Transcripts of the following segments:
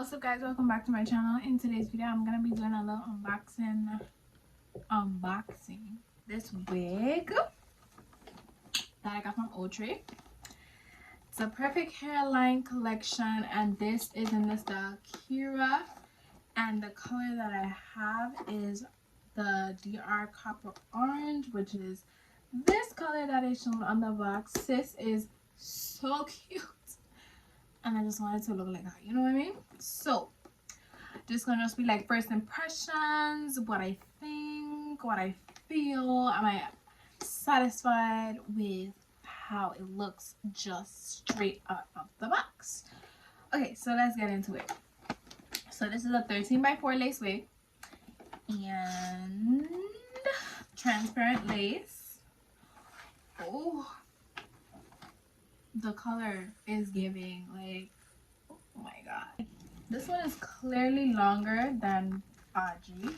What's up guys, welcome back to my channel. In today's video I'm gonna be doing a little unboxing this wig that I got from Otree. It's a perfect hairline collection and this is in the style Kira, and the color that I have is the DR Copper Orange, which is this color that is shown on the box. Sis is so cute and I just wanted to look like her, you know what I mean? So just gonna be like first impressions, what I think, what I feel. Am I satisfied with how it looks just straight out of the box? Okay, so let's get into it. So this is a 13x4 lace wig and transparent lace. Oh, the color is giving like, oh my god. This one is clearly longer than Audrey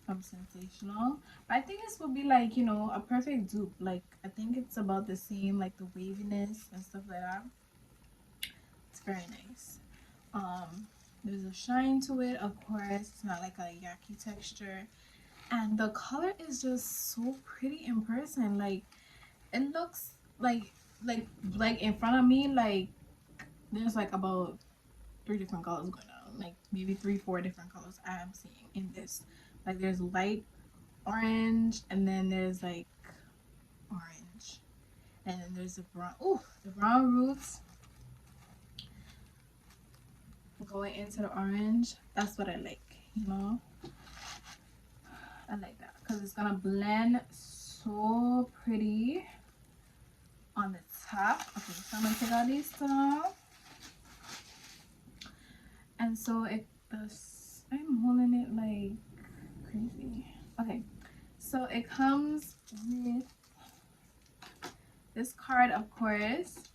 from Sensational, but I think this would be like, you know, a perfect dupe. Like I think it's about the same, like the waviness and stuff like that. It's very nice. There's a shine to it, of course. It's not like a yucky texture, and the color is just so pretty in person. Like it looks like in front of me, like there's like about 3 different colors going on, like maybe 3-4 different colors I am seeing in this. Like there's light orange, and then there's like orange, and then there's the brown. Oh, the brown roots going into the orange. That's what I like, you know. I like that because it's gonna blend so pretty on the top. Okay, so I'm gonna take all these stuff, and so I'm holding it like crazy. Okay, so it comes with this card, of course,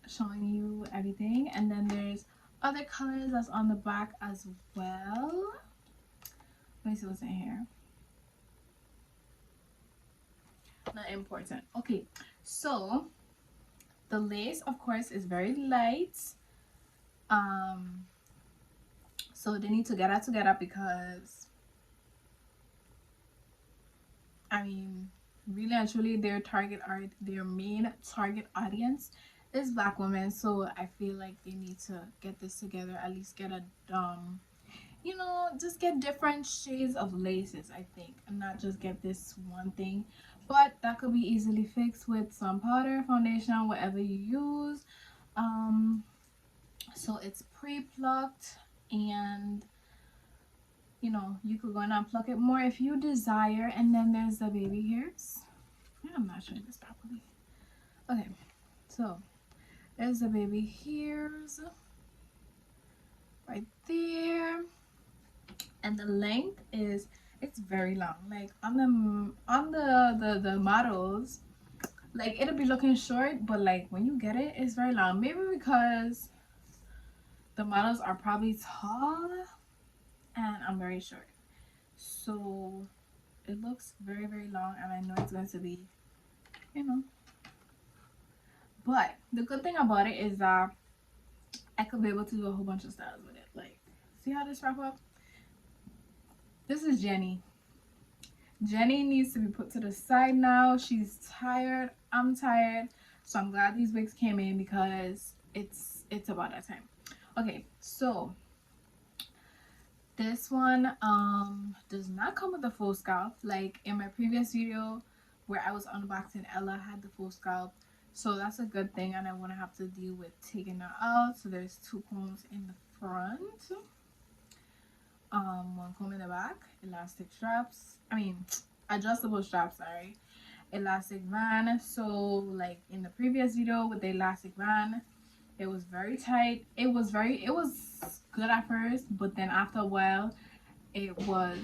showing you everything, and then there's other colors that's on the back as well. Let me see what's in here. Not important. Okay, so the lace, of course, is very light. So they need to get that together because I mean, really and truly their main target audience is Black women. So I feel like they need to get this together, at least get a you know, just get different shades of laces, I think, and not just get this one thing. But that could be easily fixed with some powder, foundation, whatever you use. So it's pre-plucked, and you know, you could go in and pluck it more if you desire. And then there's the baby hairs. I'm not showing this properly. Okay, so there's the baby hairs right there, and the length is, it's very long. Like on the models, like it'll be looking short, but like when you get it, it's very long. Maybe because the models are probably tall and I'm very short, so it looks very, very long, and I know it's going to be, you know. But the good thing about it is that I could be able to do a whole bunch of styles with it. Like, see how this wrap up? This is Jenny. Jenny needs to be put to the side now. She's tired. I'm tired. So I'm glad these wigs came in because it's about that time. Okay, so this one does not come with a full scalp. Like in my previous video where I was unboxing, Ella had the full scalp, so that's a good thing, and I won't have to deal with taking her out. So there's 2 combs in the front, 1 comb in the back, elastic straps, I mean adjustable straps, sorry, elastic band. So like in the previous video with the elastic band, it was very tight. It was good at first, but then after a while it was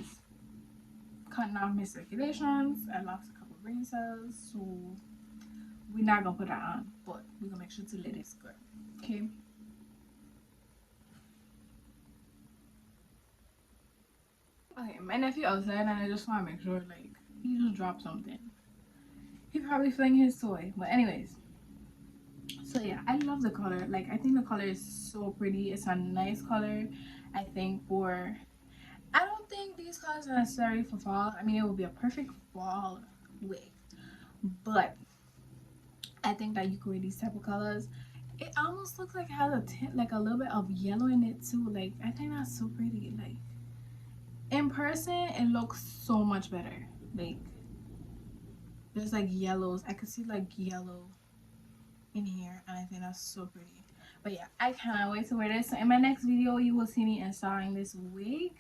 cutting off my circulations. I lost a couple brain cells, so we're not gonna put that on, but we're gonna make sure to let it good. Okay, okay, my nephew outside, and I just want to make sure, like, he just dropped something. He probably fling his toy, but anyways, So yeah, I love the color. Like, I think the color is so pretty. It's a nice color. I think for, I don't think these colors are necessary for fall. I mean, it would be a perfect fall wig, but I think that you could wear these type of colors. It almost looks like it has a tint, like a little bit of yellow in it too. Like, I think that's so pretty. Like, in person, it looks so much better. Like, there's like yellows. I could see like yellow in here, and I think that's so pretty. But yeah, I cannot wait to wear this. So in my next video, you will see me installing this wig,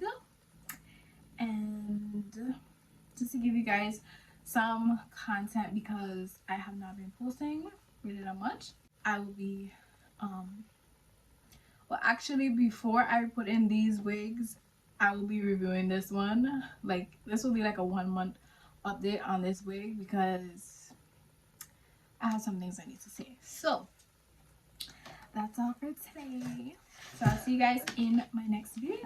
and just to give you guys some content, because I have not been posting really that much. I will be well, actually, before I put in these wigs, I will be reviewing this one. Like, this will be like a 1 month update on this wig, because I have some things I need to say. So that's all for today. So I'll see you guys in my next video.